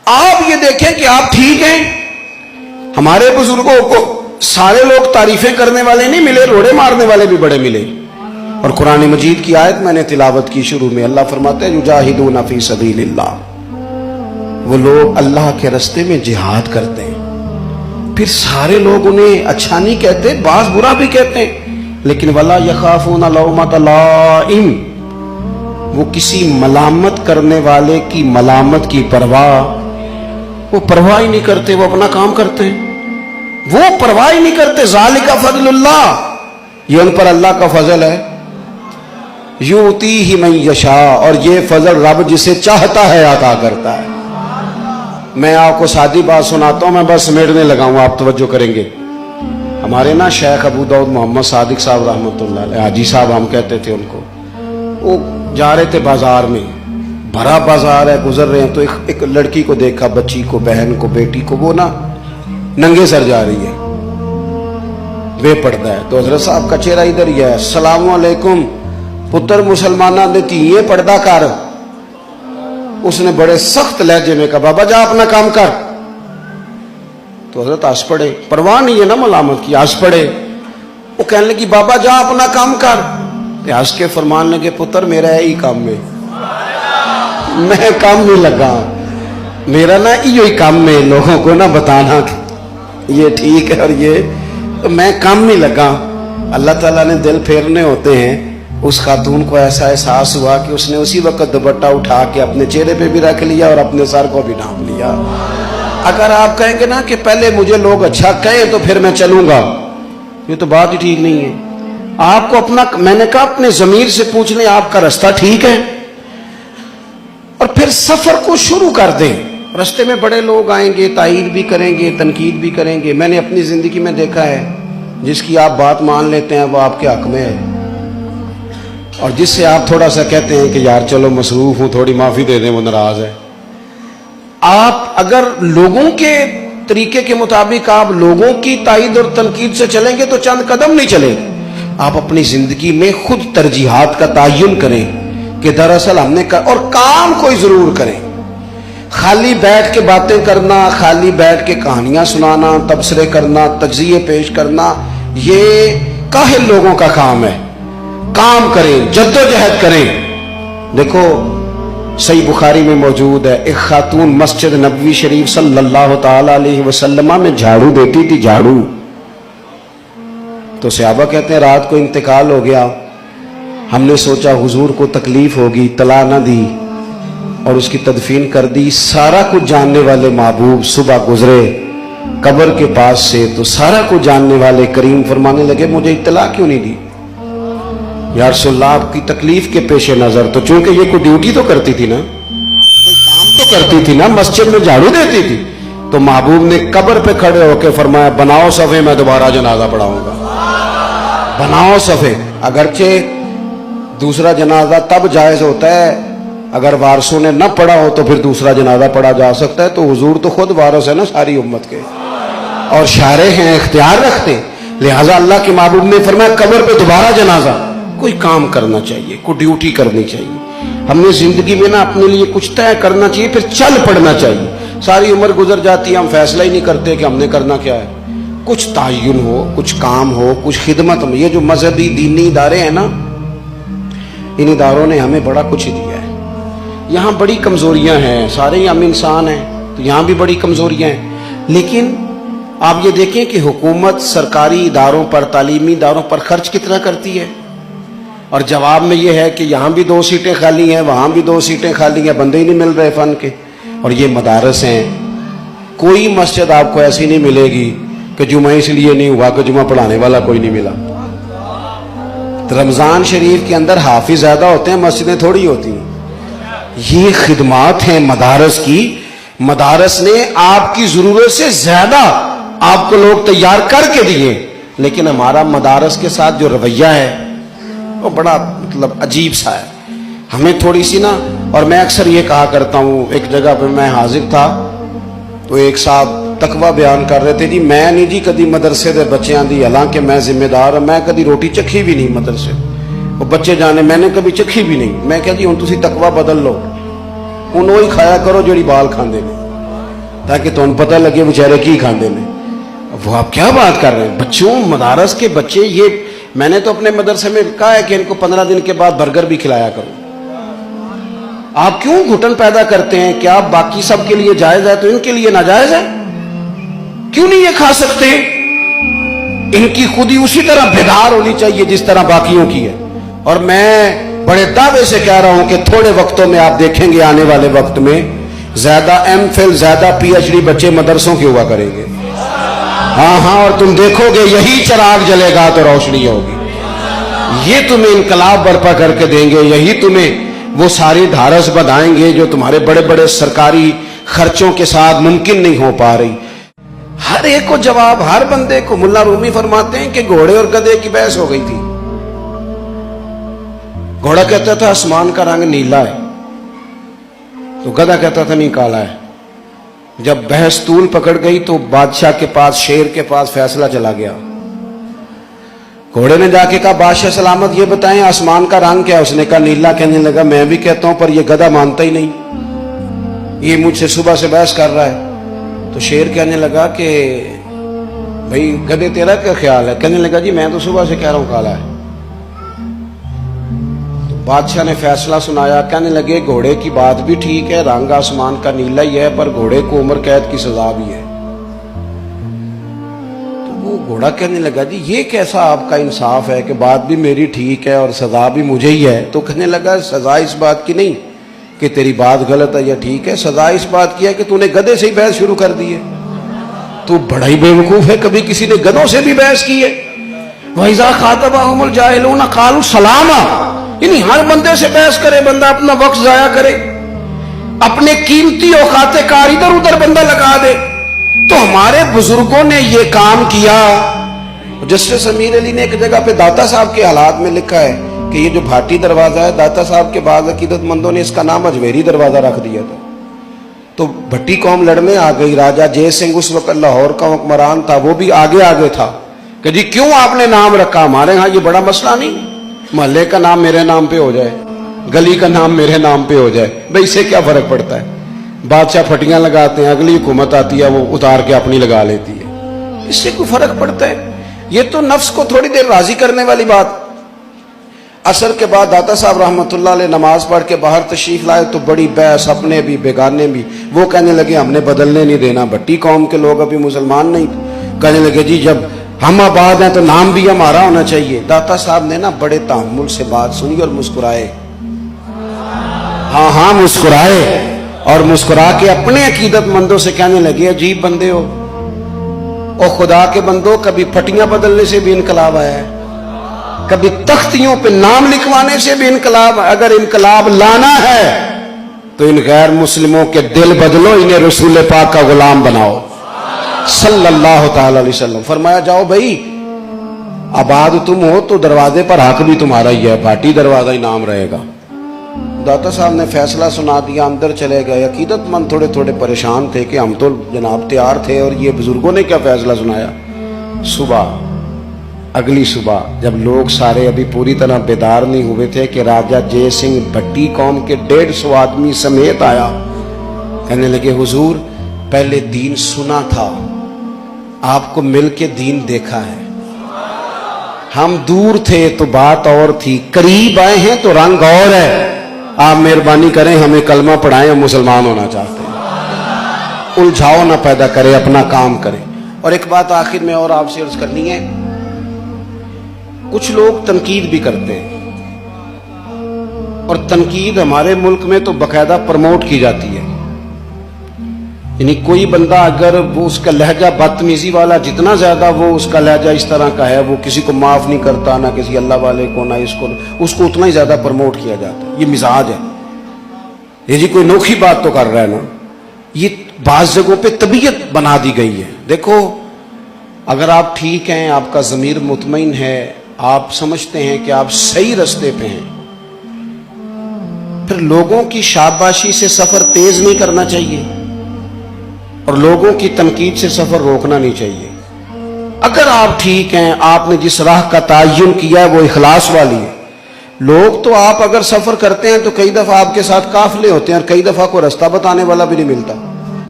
آپ یہ دیکھیں کہ آپ ٹھیک ہیں. ہمارے بزرگوں کو سارے لوگ تعریفیں کرنے والے نہیں ملے، روڑے مارنے والے بھی بڑے ملے. اور قرآن مجید کی آیت میں نے تلاوت کی شروع میں، اللہ فرماتے ہیں یجاہدون فی سبیل اللہ، وہ لوگ اللہ کے راستے میں جہاد کرتے ہیں. پھر سارے لوگ انہیں اچھا نہیں کہتے، بعض برا بھی کہتے ہیں، لیکن ولا یخافون لومۃ لائم، وہ کسی ملامت کرنے والے کی ملامت کی وہ پرواہ ہی نہیں کرتے، وہ اپنا کام کرتے ہیں، وہ پرواہ ہی نہیں کرتے. ذالک فضل اللہ، یہ ان پر اللہ کا فضل ہے. یؤتیہ من یشاء، اور یہ فضل رب جسے چاہتا ہے عطا کرتا ہے. میں آپ کو سادی بات سناتا ہوں، میں بس سمیٹنے لگا ہوں، آپ توجہ کریں گے. ہمارے نا شیخ ابو داؤد محمد صادق صاحب رحمۃ اللہ علیہ، حاجی صاحب ہم کہتے تھے ان کو، وہ جا رہے تھے بازار میں، بھرا بازار ہے، گزر رہے ہیں تو ایک لڑکی کو دیکھا، بچی کو، بہن کو، بیٹی کو، وہ نا ننگے سر جا رہی ہے، بے پردہ ہے. تو حضرت صاحب کا چہرہ ادھر ہی ہے، السلام علیکم پتر مسلمانہ نے تھی پردہ کر. اس نے بڑے سخت لہجے میں کہا بابا جا اپنا کام کر. تو حضرت ہنس پڑے، پرواہ نہیں ہے نا ملامت کی، ہنس پڑے. وہ کہنے لگی بابا جا اپنا کام کر. ہنس کے فرمان لگے پتر میرا ہے ہی کام میں، میں کام نہیں لگا، میرا نا یہ کام میں لوگوں کو نہ بتانا کہ یہ ٹھیک ہے اور یہ، میں کام نہیں لگا. اللہ تعالیٰ نے دل پھیرنے ہوتے ہیں. اس خاتون کو ایسا احساس ہوا کہ اس نے اسی وقت دوپٹہ اٹھا کے اپنے چہرے پہ بھی رکھ لیا اور اپنے سر کو بھی ڈھانپ لیا. اگر آپ کہیں گے نا کہ پہلے مجھے لوگ اچھا کہیں تو پھر میں چلوں گا، یہ تو بات ہی ٹھیک نہیں ہے. آپ کو اپنا، میں نے کہا اپنے ضمیر سے پوچھ لیں آپ کا راستہ ٹھیک ہے، اور پھر سفر کو شروع کر دیں. راستے میں بڑے لوگ آئیں گے، تائید بھی کریں گے، تنقید بھی کریں گے. میں نے اپنی زندگی میں دیکھا ہے جس کی آپ بات مان لیتے ہیں وہ آپ کے حق میں ہے، اور جس سے آپ تھوڑا سا کہتے ہیں کہ یار چلو مصروف ہوں تھوڑی معافی دے دیں، وہ ناراض ہے. آپ اگر لوگوں کے طریقے کے مطابق آپ لوگوں کی تائید اور تنقید سے چلیں گے تو چند قدم نہیں چلیں. آپ اپنی زندگی میں خود ترجیحات کا تعین کریں کہ دراصل ہم نے اور کام کوئی ضرور کریں. خالی بیٹھ کے باتیں کرنا، خالی بیٹھ کے کہانیاں سنانا، تبصرے کرنا، تجزیے پیش کرنا، یہ کاہل لوگوں کا کام ہے. کام کریں، جدوجہد کریں. دیکھو صحیح بخاری میں موجود ہے، ایک خاتون مسجد نبوی شریف صلی اللہ تعالی علیہ وسلم میں جھاڑو دیتی تھی، جھاڑو. تو صحابہ کہتے ہیں رات کو انتقال ہو گیا، ہم نے سوچا حضور کو تکلیف ہوگی، طلاع نہ دی اور اس کی تدفین کر دی. سارا کچھ جاننے والے محبوب صبح گزرے قبر کے پاس سے، تو سارا کچھ جاننے والے کریم فرمانے لگے مجھے اطلاع کیوں نہیں دی؟ یا رسول اللہ آپ کی تکلیف کے پیش نظر، تو چونکہ یہ کوئی ڈیوٹی تو کرتی تھی نا، کوئی کام تو کرتی تھی نا، مسجد میں جھاڑو دیتی تھی، تو محبوب نے قبر پہ کھڑے ہو کے فرمایا بناؤ صفے، میں دوبارہ جنازہ پڑھاؤں گا. بناؤ صفے. اگرچہ دوسرا جنازہ تب جائز ہوتا ہے اگر وارثوں نے نہ پڑھا ہو تو پھر دوسرا جنازہ پڑھا جا سکتا ہے. تو حضور تو خود وارث ہے نا ساری امت کے، اور شارع ہیں، اختیار رکھتے ہیں. لہٰذا اللہ کے محبوب نے فرمایا قبر پہ دوبارہ جنازہ. کوئی کام کرنا چاہیے، کوئی ڈیوٹی کرنی چاہیے. ہم نے زندگی میں نا اپنے لیے کچھ طے کرنا چاہیے، پھر چل پڑنا چاہیے. ساری عمر گزر جاتی ہے، ہم فیصلہ ہی نہیں کرتے کہ ہم نے کرنا کیا ہے. کچھ تعین ہو، کچھ کام ہو، کچھ خدمت ہو. یہ جو مذہبی دینی ادارے ہیں نا، ان اداروں نے ہمیں بڑا کچھ دیا ہے. یہاں بڑی کمزوریاں ہیں، سارے ہی ہم انسان ہیں تو یہاں بھی بڑی کمزوریاں ہیں. لیکن آپ یہ دیکھیں کہ حکومت سرکاری اداروں پر، تعلیمی اداروں پر خرچ کتنا کرتی ہے، اور جواب میں یہ ہے کہ یہاں بھی 2 سیٹیں خالی ہیں، وہاں بھی 2 سیٹیں خالی ہیں، بندے ہی نہیں مل رہے فن کے. اور یہ مدارس ہیں. کوئی مسجد آپ کو ایسی نہیں ملے گی کہ جمعہ اس لیے نہیں ہوا کہ جمعہ پڑھانے والا کوئی نہیں ملا. رمضان شریف کے اندر حافظ زیادہ ہوتے ہیں، مسجدیں تھوڑی ہوتی ہیں. یہ خدمات ہیں مدارس کی. مدارس نے آپ کی ضرورت سے زیادہ آپ کو لوگ تیار کر کے دیے، لیکن ہمارا مدارس کے ساتھ جو رویہ ہے وہ بڑا عجیب سا ہے. ہمیں تھوڑی سی نا، اور میں اکثر یہ کہا کرتا ہوں، ایک جگہ پہ میں حاضر تھا تو ایک صاحب تقوی بیان کر رہے تھے، جی میں نہیں جی کدی مدرسے دے بچیاں دی، حالانکہ میں ذمہ دار ہوں، میں کدی روٹی چکھی بھی نہیں مدرسے. وہ بچے جانے میں نے کبھی چکھی بھی نہیں. میں کہا جی ہوں تسی تقوی بدل لو، انہوں ہی کھایا کرو جڑی بال کھاندے نے. تاکہ تمہیں پتہ لگے بیچارے کی کھاندے میں. وہ آپ کیا بات کر رہے ہیں؟ بچوں مدارس کے بچے، یہ میں نے تو اپنے مدرسے میں کہا ہے کہ ان کو 15 دن کے بعد برگر بھی کھلایا کرو. آپ کیوں گھٹن پیدا کرتے ہیں؟ کیا باقی سب کے لیے جائز ہے تو ان کے لیے ناجائز ہے؟ کیوں نہیں یہ کھا سکتے؟ ان کی خودی اسی طرح بیدار ہونی چاہیے جس طرح باقیوں کی ہے. اور میں بڑے دعوے سے کہہ رہا ہوں کہ تھوڑے وقتوں میں آپ دیکھیں گے آنے والے وقت میں زیادہ ایم فل، زیادہ پی ایچ ڈی بچے مدرسوں کے ہوا کریں گے. ہاں ہاں، اور تم دیکھو گے یہی چراغ جلے گا تو روشنی ہوگی. یہ تمہیں انقلاب برپا کر کے دیں گے، یہی تمہیں وہ ساری دھارس بدھائیں گے جو تمہارے بڑے بڑے سرکاری خرچوں کے ساتھ ممکن نہیں ہو پا رہی. ہر ایک کو جواب، ہر بندے کو. ملا رومی فرماتے ہیں کہ گھوڑے اور گدھے کی بحث ہو گئی تھی. گھوڑا کہتا تھا آسمان کا رنگ نیلا ہے، تو گدھا کہتا تھا نہیں کالا ہے. جب بحث طول پکڑ گئی تو بادشاہ کے پاس، شیر کے پاس فیصلہ چلا گیا. گھوڑے نے جا کے کہا بادشاہ سلامت یہ بتائیں آسمان کا رنگ کیا ہے؟ اس نے کہا نیلا. کہنے لگا میں بھی کہتا ہوں پر یہ گدھا مانتا ہی نہیں، یہ مجھ سے صبح سے بحث کر رہا ہے. تو شیر کہنے لگا کہ بھئی گدھے تیرا کیا خیال ہے؟ کہنے لگا جی میں تو صبح سے کہہ رہا ہوں کالا ہے. تو بادشاہ نے فیصلہ سنایا. کہنے لگے گھوڑے کی بات بھی ٹھیک ہے، رنگ آسمان کا نیلا ہی ہے، پر گھوڑے کو عمر قید کی سزا بھی ہے. وہ گھوڑا کہنے لگا جی یہ کیسا آپ کا انصاف ہے کہ بات بھی میری ٹھیک ہے اور سزا بھی مجھے ہی ہے. تو کہنے لگا سزا اس بات کی نہیں کہ تیری بات غلط ہے یا ٹھیک ہے، سزا اس بات کی ہے کہ تو نے گدھے سے ہی بحث شروع کر دی ہے. تو بڑا ہی بے وقوف ہے، کبھی کسی نے گدھوں سے بھی بحث کی ہے. وَإِذَا خَاطَبَهُمُ الْجَاهِلُونَ قَالُوا سَلَامًا. یعنی ہر بندے سے بحث کرے بندہ، اپنا وقت ضائع کرے، اپنے قیمتی اوقات کار ادھر ادھر بندہ لگا دے. تو ہمارے بزرگوں نے یہ کام کیا. جسٹس امیر علی نے ایک جگہ پہ داتا صاحب کے حالات میں لکھا ہے کہ یہ جو بھاٹی دروازہ ہے، داتا صاحب کے بعض عقیدت مندوں نے اس کا نام اجمیری دروازہ رکھ دیا تھا. تو بھٹی قوم لڑنے آ گئی. راجہ جے سنگھ اس وقت لاہور کا حکمران تھا، وہ بھی آگے تھا کہ جی کیوں آپ نے نام رکھا؟ ہمارے ہاں یہ بڑا مسئلہ نہیں، محلے کا نام میرے نام پہ ہو جائے، گلی کا نام میرے نام پہ ہو جائے، بھائی اس سے کیا فرق پڑتا ہے؟ بادشاہ پھٹیاں لگاتے ہیں، اگلی حکومت آتی ہے وہ اتار کے اپنی لگا لیتی ہے، اس سے کوئی فرق پڑتا ہے؟ یہ تو نفس کو تھوڑی دیر راضی کرنے والی بات. عصر کے بعد داتا صاحب رحمۃ اللہ علیہ نماز پڑھ کے باہر تشریف لائے تو بڑی بحث، اپنے بھی بیگانے بھی. وہ کہنے لگے ہم نے بدلنے نہیں دینا. بھٹی قوم کے لوگ ابھی مسلمان نہیں، کہنے لگے جی جب ہم آباد ہیں تو نام بھی ہمارا ہونا چاہیے. داتا صاحب نے نا بڑے تحمل سے بات سنی اور مسکرائے. ہاں مسکرائے، اور مسکرا کے اپنے عقیدت مندوں سے کہنے لگے عجیب بندے ہو، او خدا کے بندو، کبھی پھٹیاں بدلنے سے بھی انقلاب آیا ہے، کبھی تختیوں پہ نام لکھوانے سے بھی انقلاب. اگر انقلاب لانا ہے تو ان غیر مسلموں کے دل بدلو، انہیں رسول پاک کا غلام بناؤ صلی اللہ تعالی علیہ وسلم. فرمایا جاؤ بھائی، آباد تم ہو تو دروازے پر حق بھی تمہارا ہی ہے، بھاٹی دروازہ ہی نام رہے گا. داتا صاحب نے فیصلہ سنا دیا، اندر چلے گئے. عقیدت مند تھوڑے پریشان تھے کہ ہم تو جناب تیار تھے اور یہ بزرگوں نے کیا فیصلہ سنایا. اگلی صبح جب لوگ سارے ابھی پوری طرح بیدار نہیں ہوئے تھے کہ راجہ جے سنگھ بھٹی قوم کے 150 آدمی سمیت آیا. کہنے لگے حضور پہلے دین سنا تھا، آپ کو مل کے دین دیکھا ہے. ہم دور تھے تو بات اور تھی، قریب آئے ہیں تو رنگ اور ہے. آپ مہربانی کریں ہمیں کلمہ پڑھائیں، ہم مسلمان ہونا چاہتے ہیں. الجھاؤ نہ پیدا کرے، اپنا کام کریں. اور ایک بات آخر میں اور آپ سے عرض کرنی ہے، کچھ لوگ تنقید بھی کرتے ہیں، اور تنقید ہمارے ملک میں تو باقاعدہ پروموٹ کی جاتی ہے. یعنی کوئی بندہ اگر وہ اس کا لہجہ بدتمیزی والا جتنا زیادہ وہ اس کا لہجہ اس طرح کا ہے، وہ کسی کو معاف نہیں کرتا، نہ کسی اللہ والے کو، نہ اس کو اتنا ہی زیادہ پروموٹ کیا جاتا ہے. یہ مزاج ہے. یہ جی کوئی نوکھی بات تو کر رہا ہے نا، یہ بعض جگہوں پہ طبیعت بنا دی گئی ہے. دیکھو اگر آپ ٹھیک ہیں، آپ کا ضمیر مطمئن ہے، آپ سمجھتے ہیں کہ آپ صحیح رستے پہ ہیں، پھر لوگوں کی شاباشی سے سفر تیز نہیں کرنا چاہیے اور لوگوں کی تنقید سے سفر روکنا نہیں چاہیے. اگر آپ ٹھیک ہیں، آپ نے جس راہ کا تعین کیا ہے وہ اخلاص والی ہے. لوگ تو آپ اگر سفر کرتے ہیں تو کئی دفعہ آپ کے ساتھ قافلے ہوتے ہیں اور کئی دفعہ کوئی رستہ بتانے والا بھی نہیں ملتا.